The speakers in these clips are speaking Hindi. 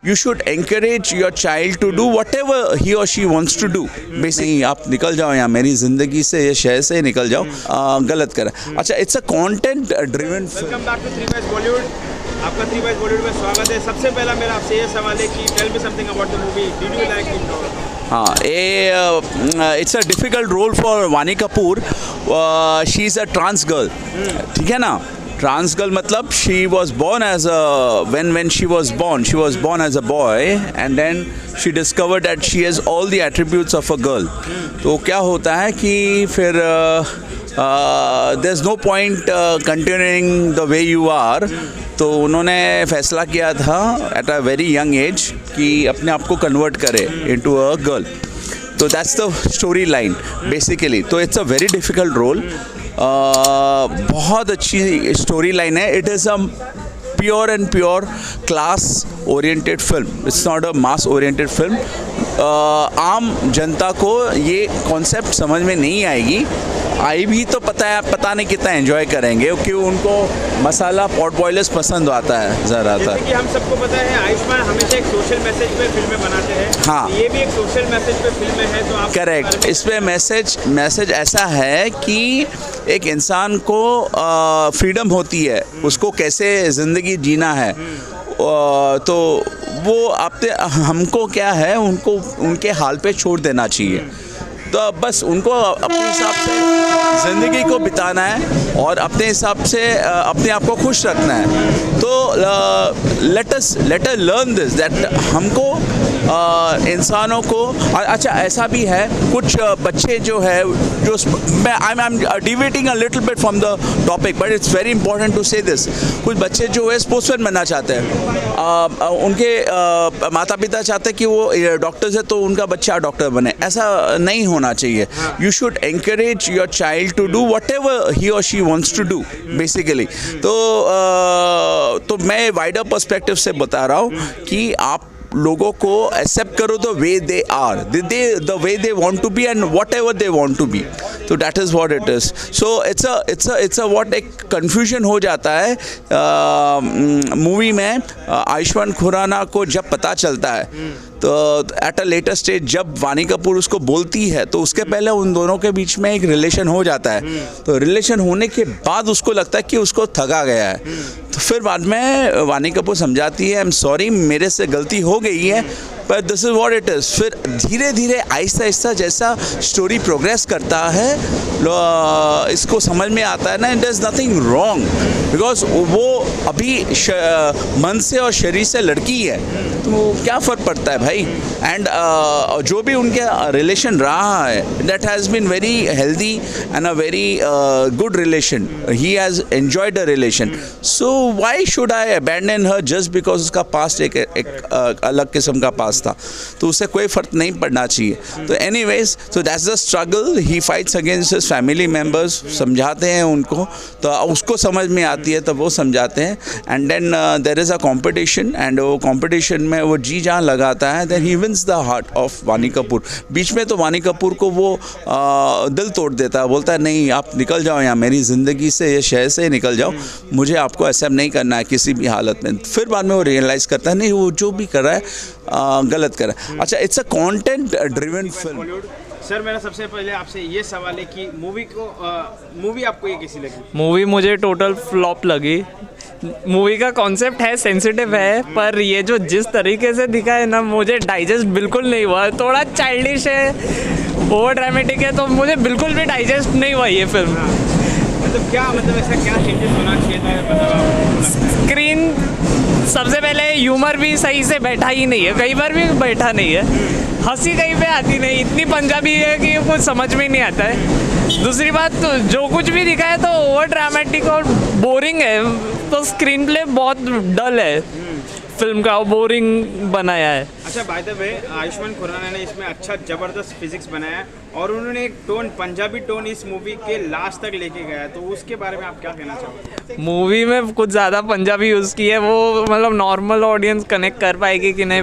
You should encourage your child to do whatever he or she wants to do. Basically, आप निकल जाओ यहाँ मेरी ज़िंदगी से, ये शहर से निकल जाओ, गलत करा। अच्छा, it's a content driven film. Welcome back to 3 Boys Bollywood. आपका 3 Boys Bollywood में स्वागत है। सबसे पहला मेरा आपसे ये सवाल है कि tell me something about the movie. Did you like it? हाँ, it's a difficult role for Vaani Kapoor. She is a trans girl. ठीक है ना? Trans girl मतलब she was born as a when she was born as a boy, and then she discovered that she has all the attributes of a girl. तो क्या होता है कि फिर there's no point continuing the way you are. तो उन्होंने फैसला किया था at a very young age कि अपने आप को कन्वर्ट करे into a girl. तो that's the story line basically. तो it's a very difficult role. बहुत अच्छी स्टोरी लाइन है. It is a pure and pure class oriented film. It's not a mass oriented film. आम जनता को ये कॉन्सेप्ट समझ में नहीं आएगी. आई भी तो पता नहीं कितना एंजॉय करेंगे क्योंकि उनको मसाला पॉट बॉयलर्स पसंद आता है ज़्यादातर. जैसे कि हम सबको पता है आयुष्मान हमेशा एक सोशल मैसेज पे फिल्में बनाते हैं. हाँ, ये भी एक सोशल मैसेज पे फिल्में हैं. तो आप करेक्ट. इसमें मैसेज ऐसा है कि एक इंसान को फ्रीडम होती है, उसको कैसे ज़िंदगी जीना है. तो वो हमको क्या है, उनको उनके हाल पे छोड़ देना चाहिए. तो बस उनको अपने हिसाब से ज़िंदगी को बिताना है और अपने हिसाब से अपने आप को खुश रखना है. तो let us learn this that हमको इंसानों को. अच्छा, ऐसा भी है कुछ बच्चे जो है जो I am deviating a little bit from the topic but it's very important to say this. कुछ बच्चे जो है स्पोर्ट्समैन बनना चाहते हैं. उनके माता पिता चाहते हैं कि वो डॉक्टर्स है तो उनका बच्चा डॉक्टर बने. ऐसा नहीं होना चाहिए. You should encourage your child to do whatever he or she wants to do basically. तो मैं वाइडर पर्सपेक्टिव से बता रहा हूँ कि आप लोगों को एक्सेप्ट करो the way they are, the way they want to be and whatever they want to be. तो that is what it is. So it's a what एक कन्फ्यूजन हो जाता है मूवी में. आयुष्मान खुराना को जब पता चलता है तो एट अ लेटर स्टेज जब वानी कपूर उसको बोलती है तो उसके पहले उन दोनों के बीच में एक रिलेशन हो जाता है. तो रिलेशन होने के बाद उसको लगता है कि उसको ठगा गया है. तो फिर बाद में वानी कपूर समझाती है, आई एम सॉरी, मेरे से गलती हो गई है, पर this is what it is. फिर धीरे धीरे आहिस्ता आहिस्ता जैसा स्टोरी प्रोग्रेस करता है इसको समझ में आता है ना, it is nothing wrong because वो अभी मन से और शरीर से लड़की है. तो क्या फ़र्क पड़ता है भाई. एंड जो भी उनके रिलेशन रहा है that has been very healthy and a very good relation. He has enjoyed the relation. So why should I abandon her just because उसका पास्ट एक अलग किस्म का पास्ट था. तो उससे कोई फ़र्क नहीं पड़ना चाहिए. तो एनीवेज, तो that's the struggle. He fights against his family members. समझाते हैं उनको तो उसको समझ में आती है तब वो समझाते हैं. And then there is a competition and वो कॉम्पिटिशन में वो जी जान लगाता है. Then he wins the heart of Vani Kapoor. बीच में तो वानी कपूर को वो दिल तोड़ देता है. बोलता है नहीं, आप निकल जाओ यहाँ मेरी ज़िंदगी से, ये शहर से निकल जाओ, मुझे आपको एक्सेप्ट नहीं करना है किसी भी हालत में. फिर बाद में वो रियलाइज़ करता है नहीं, वो जो भी कर रहा है गलत कर रहा है. अच्छा, it's a content driven film. Sir, मेरा सबसे पहले आपसे ये सवाल है कि मूवी आपको ये कैसी लगी? मूवी मुझे टोटल फ्लॉप लगी. मूवी का कॉन्सेप्ट है, सेंसिटिव है, पर ये जो जिस तरीके से दिखा है ना, मुझे डाइजेस्ट बिल्कुल नहीं हुआ. थोड़ा चाइल्डिश है, ओवर ड्रामेटिक है, तो मुझे बिल्कुल भी डाइजेस्ट नहीं हुआ ये फिल्म. मतलब ऐसा क्या चेंजेस होना चाहिए था? स्क्रीन सबसे पहले ह्यूमर भी सही से बैठा ही नहीं है, कई बार भी बैठा नहीं है. हंसी कहीं पे आती नहीं, इतनी पंजाबी है कि कुछ समझ में नहीं आता है. दूसरी बात, तो जो कुछ भी दिखा है तो ओवर ड्रामेटिक और बोरिंग है. तो स्क्रीन प्ले बहुत डल है फिल्म का, बोरिंग बनाया है. अच्छा by the way Ayushmann Khurrana ने इसमें अच्छा ज़बरदस्त फिजिक्स बनाया है और उन्होंने एक टोन पंजाबी टोन इस मूवी के लास्ट तक लेके गया है, तो उसके बारे में आप क्या कहना चाहोगे? मूवी में कुछ ज़्यादा पंजाबी यूज़ की है, वो मतलब नॉर्मल ऑडियंस कनेक्ट कर पाएगी कि नहीं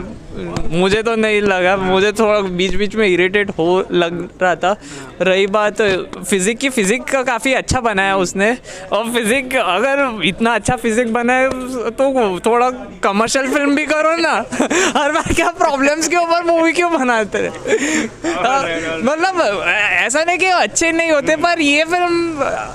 मुझे तो नहीं लगा। मुझे थोड़ा बीच बीच में इरिटेट हो लग रहा था। रही बात फिज़िक का काफ़ी अच्छा बनाया उसने, और फिज़िक अगर इतना अच्छा फिज़िक बनाए तो थोड़ा कमर्शियल फिल्म भी करो ना। हर बार क्या प्रॉब्लम्स के ऊपर मूवी क्यों बनाते मतलब ऐसा नहीं कि अच्छे नहीं होते, पर ये फिल्म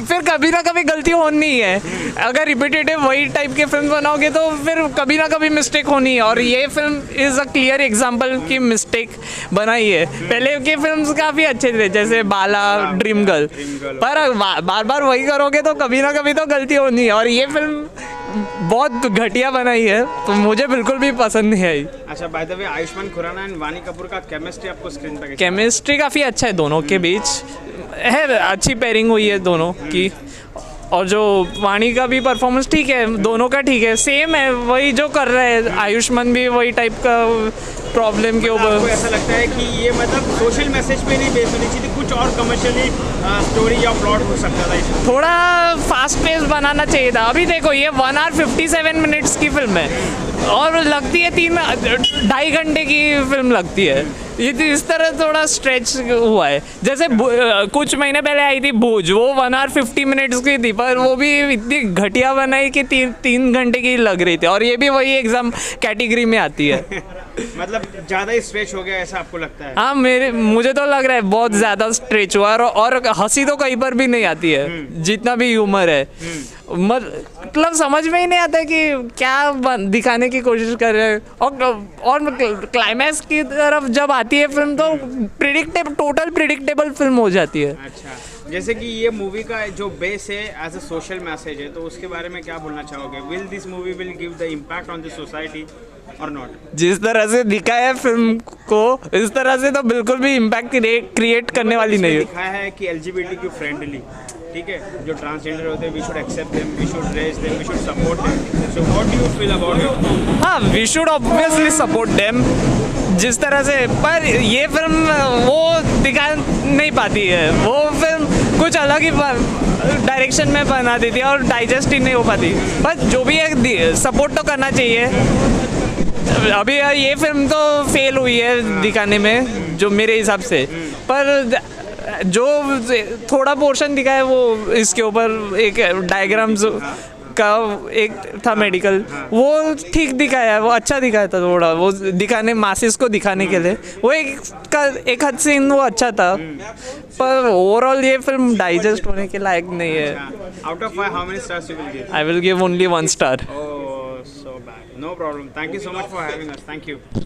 फिर कभी ना कभी गलती होनी है। अगर रिपीटेटिव वही टाइप के फिल्म बनाओगे तो फिर कभी ना कभी मिस्टेक होनी है, और ये film is a clear example की मिस्टेक बनाई है। पहले के फिल्म्स काफ़ी अच्छे थे जैसे बाला, ड्रीम गर्ल, पर बार बार वही करोगे तो कभी ना कभी तो गलती होनी है, और ये फिल्म बहुत घटिया बनाई है तो मुझे बिल्कुल भी पसंद नहीं आई। अच्छा by the way Ayushmann Khurrana and Vani Kapoor का केमिस्ट्री आपको स्क्रीन पे केमिस्ट्री काफ़ी अच्छा है दोनों के बीच, है अच्छी पेयरिंग हुई है दोनों की, और जो वाणी का भी परफॉर्मेंस ठीक है, दोनों का ठीक है, सेम है वही जो कर रहे हैं। आयुष्मान भी वही टाइप का प्रॉब्लम के आपको ऊपर। ऐसा लगता है कि ये मतलब सोशल मैसेज पे नहीं बेस होनी चाहिए, कुछ और कमर्शियली स्टोरी या प्लॉट हो सकता था इसमें? थोड़ा फास्ट पेस बनाना चाहिए था। अभी देखो ये 1 hour 57 minutes की फिल्म है और लगती है 2.5 घंटे की फिल्म लगती है। ये तो इस तरह थोड़ा स्ट्रेच हुआ है। जैसे कुछ महीने पहले आई थी भूज, वो 1 hour 50 minutes की थी, पर वो भी इतनी घटिया बनाई कि 3 घंटे की लग रही थी, और ये भी वही एग्जाम कैटेगरी में आती है। मतलब ज़्यादा ही स्ट्रेच हो गया ऐसा आपको लगता है? हाँ मुझे तो लग रहा है बहुत ज़्यादा स्ट्रेच हुआ, और हंसी तो कहीं पर भी नहीं आती है जितना भी ह्यूमर है। मतलब समझ में ही नहीं आता कि क्या दिखाने की कोशिश कर रहे हैं, और क्लाइमैक्स की तरफ जब आती है फिल्म तो टोटल प्रिडिक्टेबल फिल्म हो जाती है। अच्छा, जैसे कि ये मूवी का जो बेस है एज अ सोशल मैसेज है, तो उसके बारे में क्या बोलना चाहोगे? Will this movie will give the impact on the society और नॉट? जिस तरह से दिखाया है फिल्म को, इस तरह से तो बिल्कुल भी इम्पैक्ट क्रिएट करने वाली नहीं है। दिखाया है कि LGBTQ फ्रेंडली, ठीक है, जो ट्रांसजेंडर होते हैं we should accept them, we should raise them, we should support them. So what do you feel about it? हाँ, we should obviously support them जिस तरह से, पर ये फिल्म वो दिखा नहीं पाती है। वो फिल्म कुछ अलग ही डायरेक्शन में बना देती है और डाइजेस्ट ही नहीं हो पाती। बस जो भी है सपोर्ट तो करना चाहिए। अभी ये फिल्म तो फेल हुई है दिखाने में जो मेरे हिसाब से, पर जो थोड़ा पोर्शन दिखा है वो इसके ऊपर एक डायग्राम्स का एक था मेडिकल, वो ठीक दिखाया है, वो अच्छा दिखाया था। थोड़ा वो दिखाने मासिस को दिखाने के लिए वो एक हद सीन वो अच्छा था, पर ओवरऑल ये फिल्म डाइजेस्ट होने के लायक नहीं है। Out of 5 how many stars you will give? I will give only 1 star. Oh, so bad. No problem. Thank you so much for having us. Thank you.